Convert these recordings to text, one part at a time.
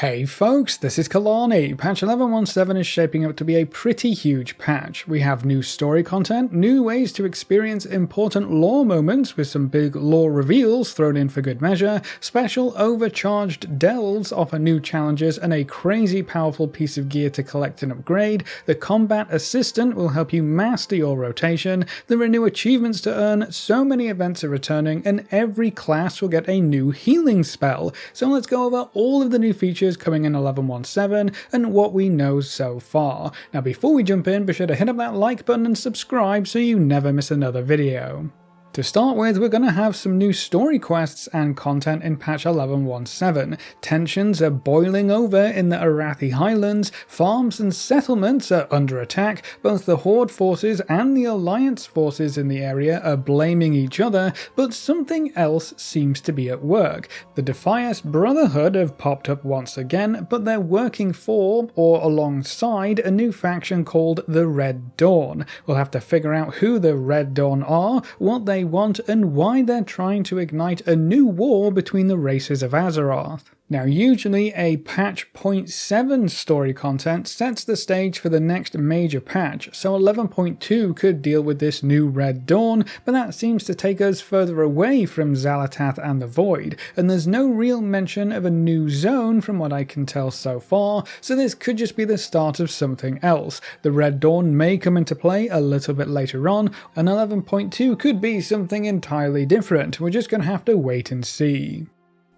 Hey folks, this is Kalani. Patch 11.17 is shaping up to be a pretty huge patch. We have new story content, new ways to experience important lore moments with some big lore reveals thrown in for good measure, special overcharged delves offer new challenges and a crazy powerful piece of gear to collect and upgrade, the combat assistant will help you master your rotation, there are new achievements to earn, so many events are returning, and every class will get a new healing spell. So let's go over all of the new features coming in 11.17 and what we know so far. Now before we jump in, be sure to hit up that like button and subscribe so you never miss another video. To start with, we're going to have some new story quests and content in patch 11.17. Tensions are boiling over in the Arathi Highlands, farms and settlements are under attack, both the Horde forces and the Alliance forces in the area are blaming each other, but something else seems to be at work. The Defias Brotherhood have popped up once again, but they're working for, or alongside, a new faction called the Red Dawn. We'll have to figure out who the Red Dawn are, what they want, and why they're trying to ignite a new war between the races of Azeroth. Now usually a patch 0.7 story content sets the stage for the next major patch, so 11.2 could deal with this new Red Dawn, but that seems to take us further away from Xal'atath and the Void, and there's no real mention of a new zone from what I can tell so far, so this could just be the start of something else. The Red Dawn may come into play a little bit later on, and 11.2 could be something entirely different. We're just going to have to wait and see.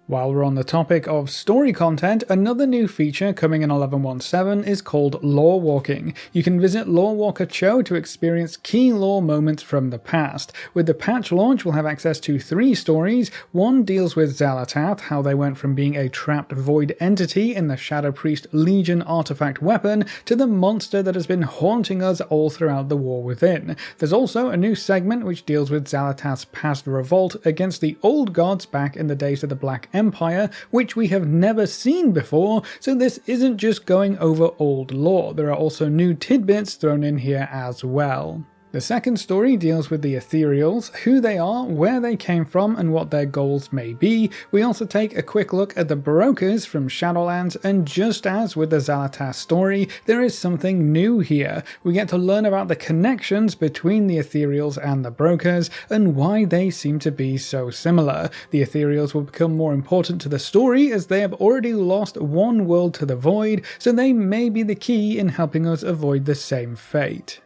While we're on the topic of story content, another new feature coming in 11.17 is called Lorewalking. You can visit Lorewalker Cho to experience key lore moments from the past. With the patch launch, we'll have access to 3 stories. One deals with Xal'atath, how they went from being a trapped void entity in the Shadow Priest Legion artifact weapon to the monster that has been haunting us all throughout the War Within. There's also a new segment which deals with Xal'atath's past revolt against the old gods back in the days of the Black Empire, which we have never seen before, so this isn't just going over old lore, there are also new tidbits thrown in here as well. The second story deals with the Ethereals, who they are, where they came from, and what their goals may be. We also take a quick look at the Brokers from Shadowlands, and just as with the Xal'atath story, there is something new here. We get to learn about the connections between the Ethereals and the Brokers, and why they seem to be so similar. The Ethereals will become more important to the story as they have already lost one world to the Void, so they may be the key in helping us avoid the same fate.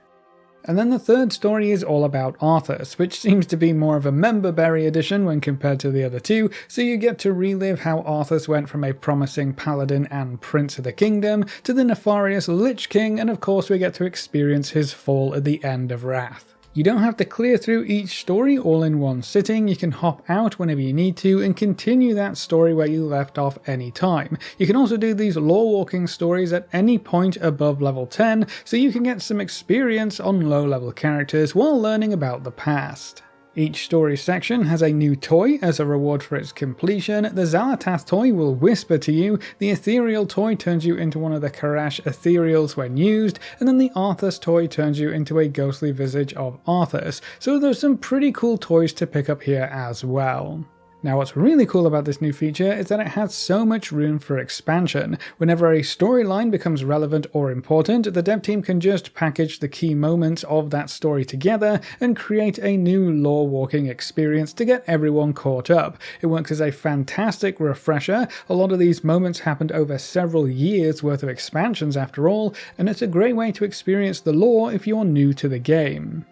And then the third story is all about Arthas, which seems to be more of a member-berry edition when compared to the other two, so you get to relive how Arthas went from a promising paladin and prince of the kingdom to the nefarious Lich King, and of course we get to experience his fall at the end of Wrath. You don't have to clear through each story all in one sitting, you can hop out whenever you need to and continue that story where you left off any time. You can also do these lore-walking stories at any point above level 10, so you can get some experience on low-level characters while learning about the past. Each story section has a new toy as a reward for its completion. The Xal'atath toy will whisper to you, the Ethereal toy turns you into one of the Karash Ethereals when used, and then the Arthas toy turns you into a ghostly visage of Arthas. So there's some pretty cool toys to pick up here as well. Now what's really cool about this new feature is that it has so much room for expansion. Whenever a storyline becomes relevant or important, the dev team can just package the key moments of that story together and create a new lore-walking experience to get everyone caught up. It works as a fantastic refresher. A lot of these moments happened over several years worth of expansions after all, and it's a great way to experience the lore if you're new to the game.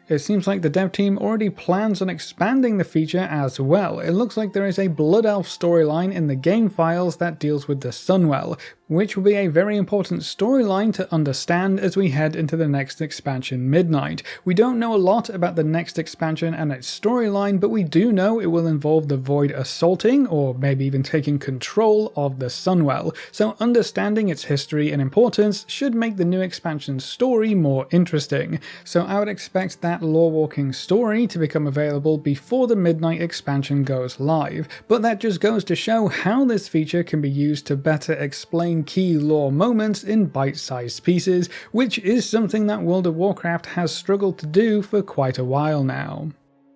It seems like the dev team already plans on expanding the feature as well. It looks like there is a Blood Elf storyline in the game files that deals with the Sunwell, which will be a very important storyline to understand as we head into the next expansion, Midnight. We don't know a lot about the next expansion and its storyline, but we do know it will involve the Void assaulting, or maybe even taking control of the Sunwell, so understanding its history and importance should make the new expansion's story more interesting. So I would expect that lore-walking story to become available before the Midnight expansion goes live, but that just goes to show how this feature can be used to better explain key lore moments in bite-sized pieces, which is something that World of Warcraft has struggled to do for quite a while now.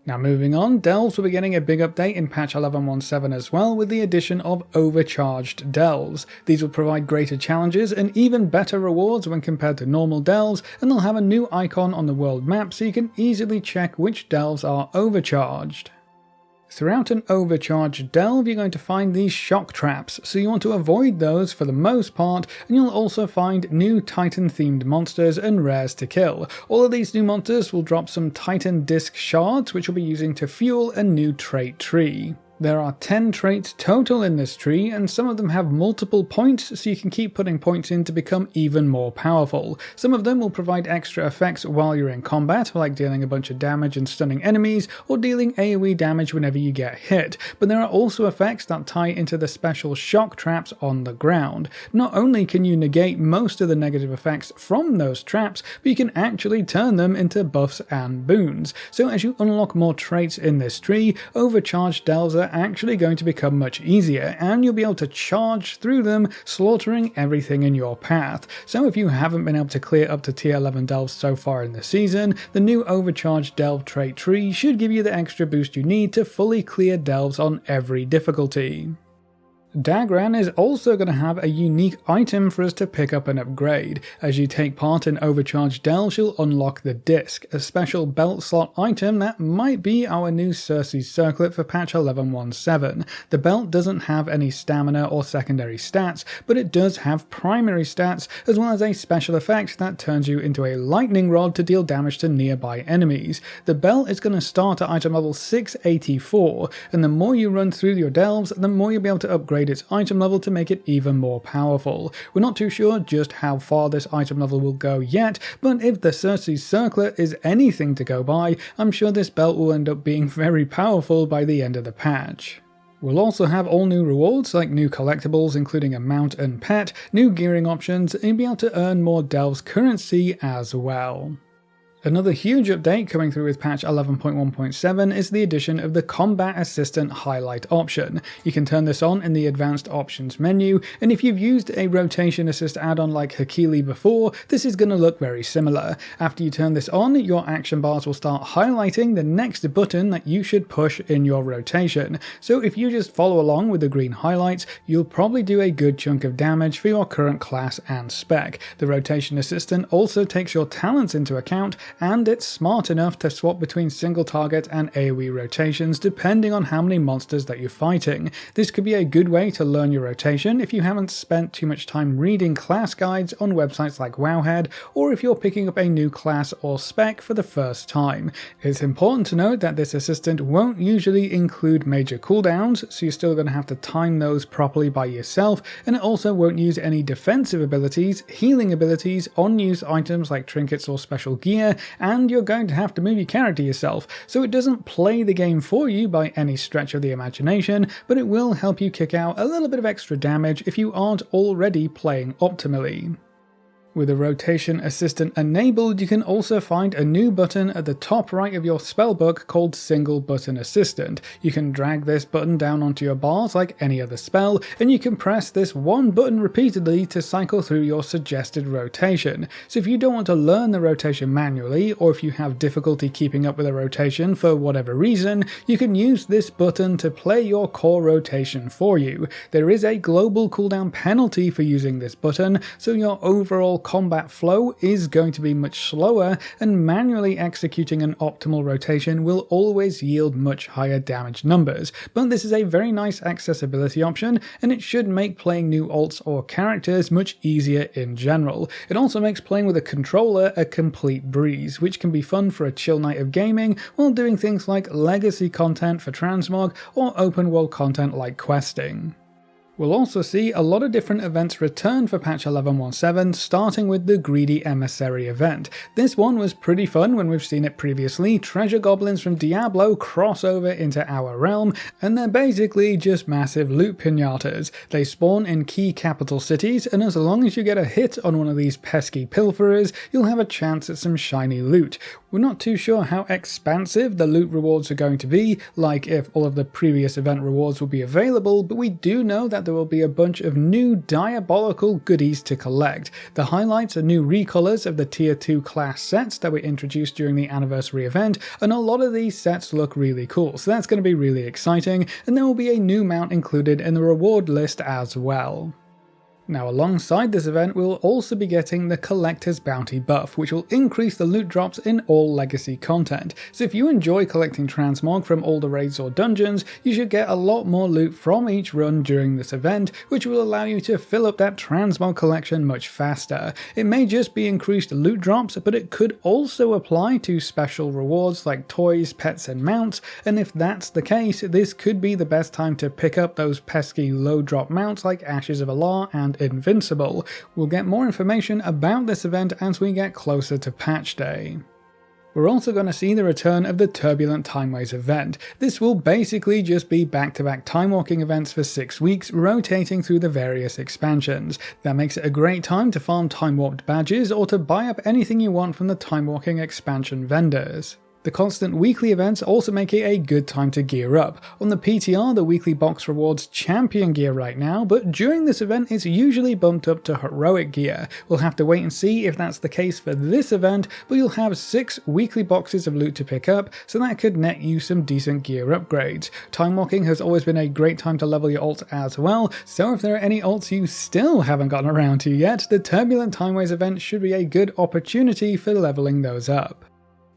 Now moving on, delves will be getting a big update in patch 11.17 as well, with the addition of Overcharged delves. These will provide greater challenges and even better rewards when compared to normal delves, and they'll have a new icon on the world map so you can easily check which delves are overcharged. Throughout an overcharged delve, you're going to find these shock traps, so you want to avoid those for the most part, and you'll also find new Titan-themed monsters and rares to kill. All of these new monsters will drop some Titan disc shards, which you'll be using to fuel a new trait tree. There are 10 traits total in this tree, and some of them have multiple points, so you can keep putting points in to become even more powerful. Some of them will provide extra effects while you're in combat, like dealing a bunch of damage and stunning enemies, or dealing AoE damage whenever you get hit, but there are also effects that tie into the special shock traps on the ground. Not only can you negate most of the negative effects from those traps, but you can actually turn them into buffs and boons. So as you unlock more traits in this tree, overcharged delves are actually going to become much easier, and you'll be able to charge through them, slaughtering everything in your path. So if you haven't been able to clear up to tier 11 delves so far in the season, the new overcharged delve trait tree should give you the extra boost you need to fully clear delves on every difficulty. Dagran is also going to have a unique item for us to pick up and upgrade. As you take part in Overcharged delves, you'll unlock the Disc, a special belt slot item that might be our new Circe's Circlet for patch 11.17. The belt doesn't have any stamina or secondary stats, but it does have primary stats, as well as a special effect that turns you into a lightning rod to deal damage to nearby enemies. The belt is going to start at item level 684, and the more you run through your delves, the more you'll be able to upgrade its item level to make it even more powerful. We're not too sure just how far this item level will go yet, but if the Circe's Circlet is anything to go by, I'm sure this belt will end up being very powerful by the end of the patch. We'll also have all new rewards like new collectibles including a mount and pet, new gearing options, and you'll be able to earn more delves currency as well. Another huge update coming through with patch 11.1.7 is the addition of the Combat Assistant highlight option. You can turn this on in the advanced options menu, and if you've used a rotation assist add-on like Hakili before, this is going to look very similar. After you turn this on, your action bars will start highlighting the next button that you should push in your rotation. So if you just follow along with the green highlights, you'll probably do a good chunk of damage for your current class and spec. The rotation assistant also takes your talents into account, and it's smart enough to swap between single target and AoE rotations depending on how many monsters that you're fighting. This could be a good way to learn your rotation if you haven't spent too much time reading class guides on websites like Wowhead, or if you're picking up a new class or spec for the first time. It's important to note that this assistant won't usually include major cooldowns, so you're still going to have to time those properly by yourself, and it also won't use any defensive abilities, healing abilities, unused items like trinkets or special gear, and you're going to have to move your character yourself, so it doesn't play the game for you by any stretch of the imagination, but it will help you kick out a little bit of extra damage if you aren't already playing optimally. With the rotation assistant enabled, you can also find a new button at the top right of your spellbook called Single Button Assistant. You can drag this button down onto your bars like any other spell, and you can press this one button repeatedly to cycle through your suggested rotation. So if you don't want to learn the rotation manually, or if you have difficulty keeping up with a rotation for whatever reason, you can use this button to play your core rotation for you. There is a global cooldown penalty for using this button, so your overall combat flow is going to be much slower, and manually executing an optimal rotation will always yield much higher damage numbers. But this is a very nice accessibility option, and it should make playing new alts or characters much easier in general. It also makes playing with a controller a complete breeze, which can be fun for a chill night of gaming while doing things like legacy content for transmog or open world content like questing. We'll also see a lot of different events return for patch 11.17, starting with the Greedy Emissary event. This one was pretty fun when we've seen it previously. Treasure goblins from Diablo cross over into our realm, and they're basically just massive loot pinatas. They spawn in key capital cities, and as long as you get a hit on one of these pesky pilferers, you'll have a chance at some shiny loot. We're not too sure how expansive the loot rewards are going to be, like if all of the previous event rewards will be available, but we do know that there will be a bunch of new diabolical goodies to collect. The highlights are new recolors of the Tier 2 class sets that were introduced during the anniversary event, and a lot of these sets look really cool, so that's going to be really exciting, and there will be a new mount included in the reward list as well. Now alongside this event we'll also be getting the Collector's Bounty buff, which will increase the loot drops in all legacy content. So if you enjoy collecting transmog from older raids or dungeons, you should get a lot more loot from each run during this event, which will allow you to fill up that transmog collection much faster. It may just be increased loot drops, but it could also apply to special rewards like toys, pets and mounts, and if that's the case, this could be the best time to pick up those pesky low drop mounts like Ashes of Allah and Invincible. We'll get more information about this event as we get closer to patch day. We're also going to see the return of the Turbulent Timeways event. This will basically just be back-to-back timewalking events for 6 weeks, rotating through the various expansions. That makes it a great time to farm time-warped badges or to buy up anything you want from the timewalking expansion vendors. The constant weekly events also make it a good time to gear up. On the PTR, the weekly box rewards champion gear right now, but during this event it's usually bumped up to heroic gear. We'll have to wait and see if that's the case for this event, but you'll have 6 weekly boxes of loot to pick up, so that could net you some decent gear upgrades. Timewalking has always been a great time to level your alts as well, so if there are any alts you still haven't gotten around to yet, the Turbulent Timeways event should be a good opportunity for leveling those up.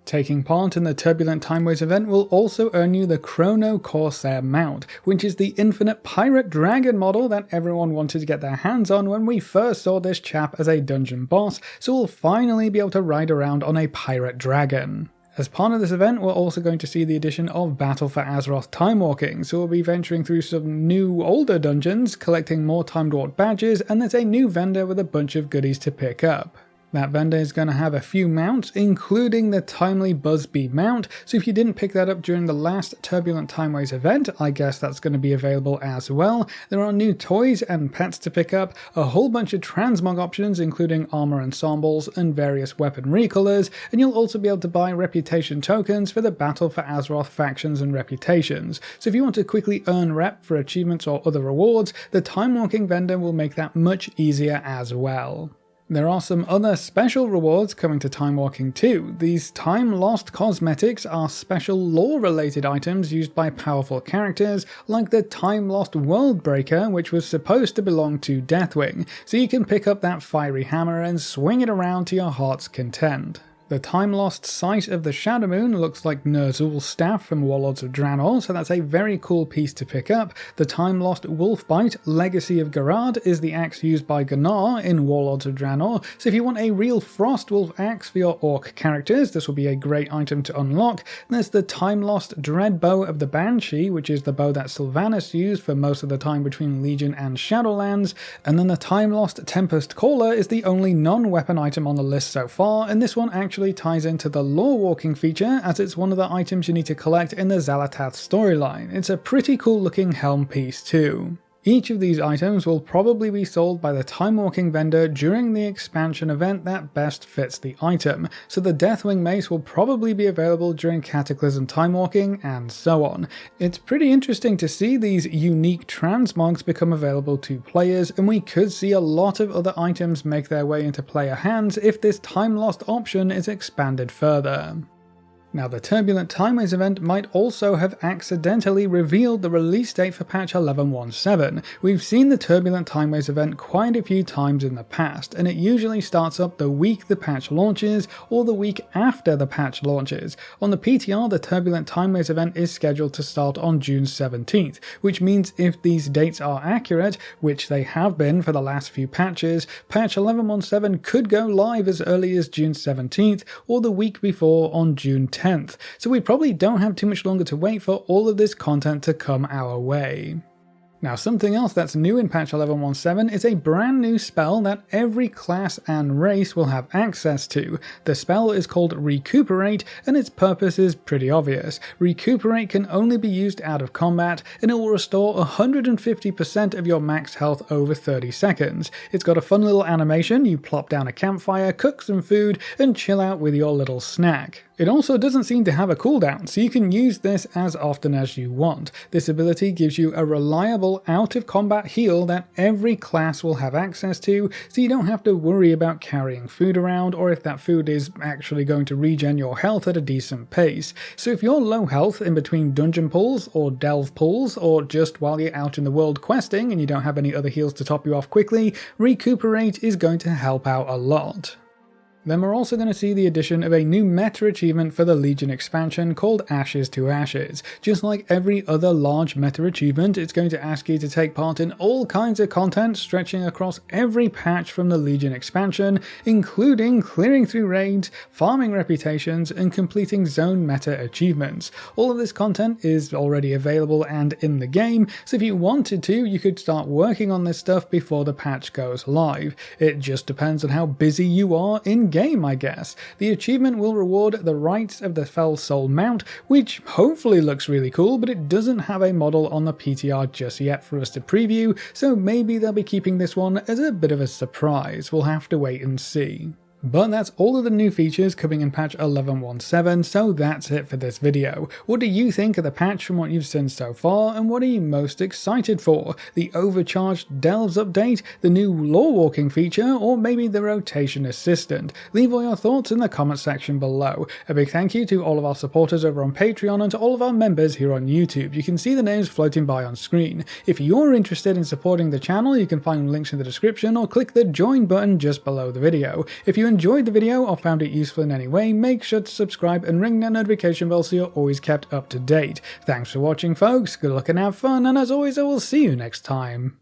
Taking part in the Turbulent Timeways event will also earn you the Chrono Corsair mount, which is the infinite pirate dragon model that everyone wanted to get their hands on when we first saw this chap as a dungeon boss, so we'll finally be able to ride around on a pirate dragon. As part of this event, we're also going to see the addition of Battle for Azeroth Timewalking, so we'll be venturing through some new older dungeons, collecting more Time Dwarf badges, and there's a new vendor with a bunch of goodies to pick up. That vendor is going to have a few mounts, including the Timely Buzzbee mount, so if you didn't pick that up during the last Turbulent Timeways event, I guess that's going to be available as well. There are new toys and pets to pick up, a whole bunch of transmog options including armor ensembles and various weapon recolors, and you'll also be able to buy reputation tokens for the Battle for Azeroth factions and reputations. So if you want to quickly earn rep for achievements or other rewards, the Timewalking vendor will make that much easier as well. There are some other special rewards coming to Timewalking too. These Time Lost cosmetics are special lore-related items used by powerful characters, like the Time Lost Worldbreaker, which was supposed to belong to Deathwing, so you can pick up that fiery hammer and swing it around to your heart's content. The time-lost Sight of the Shadow Moon looks like Ner'zhul's staff from Warlords of Draenor, so that's a very cool piece to pick up. The time-lost Wolfbite Legacy of Garad is the axe used by Gunnar in Warlords of Draenor, so if you want a real Frostwolf axe for your Orc characters, this will be a great item to unlock. There's the time-lost Dreadbow of the Banshee, which is the bow that Sylvanas used for most of the time between Legion and Shadowlands, and then the time-lost Tempest Caller is the only non-weapon item on the list so far, and this one actually ties into the Lorewalking feature, as it's one of the items you need to collect in the Xal'atath storyline. It's a pretty cool looking helm piece too. Each of these items will probably be sold by the Timewalking vendor during the expansion event that best fits the item, so the Deathwing mace will probably be available during Cataclysm Timewalking, and so on. It's pretty interesting to see these unique transmogs become available to players, and we could see a lot of other items make their way into player hands if this time lost option is expanded further. Now, the Turbulent Timeways event might also have accidentally revealed the release date for patch 11.17. We've seen the Turbulent Timeways event quite a few times in the past, and it usually starts up the week the patch launches or the week after the patch launches. On the PTR, the Turbulent Timeways event is scheduled to start on June 17th, which means if these dates are accurate, which they have been for the last few patches, patch 11.17 could go live as early as June 17th or the week before on June 10th, so we probably don't have too much longer to wait for all of this content to come our way. Now, something else that's new in patch 11.17 is a brand new spell that every class and race will have access to. The spell is called Recuperate, and its purpose is pretty obvious. Recuperate can only be used out of combat, and it will restore 150% of your max health over 30 seconds. It's got a fun little animation. You plop down a campfire, cook some food, and chill out with your little snack. It also doesn't seem to have a cooldown, so you can use this as often as you want. This ability gives you a reliable out-of-combat heal that every class will have access to, so you don't have to worry about carrying food around or if that food is actually going to regen your health at a decent pace. So if you're low health in between dungeon pulls or delve pulls, or just while you're out in the world questing and you don't have any other heals to top you off quickly, Recuperate is going to help out a lot. Then we're also going to see the addition of a new meta achievement for the Legion expansion called Ashes to Ashes. Just like every other large meta achievement, it's going to ask you to take part in all kinds of content stretching across every patch from the Legion expansion, including clearing through raids, farming reputations, and completing zone meta achievements. All of this content is already available and in the game, so if you wanted to, you could start working on this stuff before the patch goes live. It just depends on how busy you are in game, I guess. The achievement will reward the Rites of the Fell Soul mount, which hopefully looks really cool, but it doesn't have a model on the PTR just yet for us to preview, so maybe they'll be keeping this one as a bit of a surprise. We'll have to wait and see. But that's all of the new features coming in patch 11.17, so that's it for this video. What do you think of the patch from what you've seen so far, and what are you most excited for? The Overcharged Delves update, the new Lorewalking feature, or maybe the Rotation Assistant? Leave all your thoughts in the comment section below. A big thank you to all of our supporters over on Patreon and to all of our members here on YouTube. You can see the names floating by on screen. If you're interested in supporting the channel, you can find links in the description or click the join button just below the video. If you enjoyed the video or found it useful in any way, make sure to subscribe and ring that notification bell so you're always kept up to date. Thanks for watching, folks, good luck and have fun, and as always I will see you next time.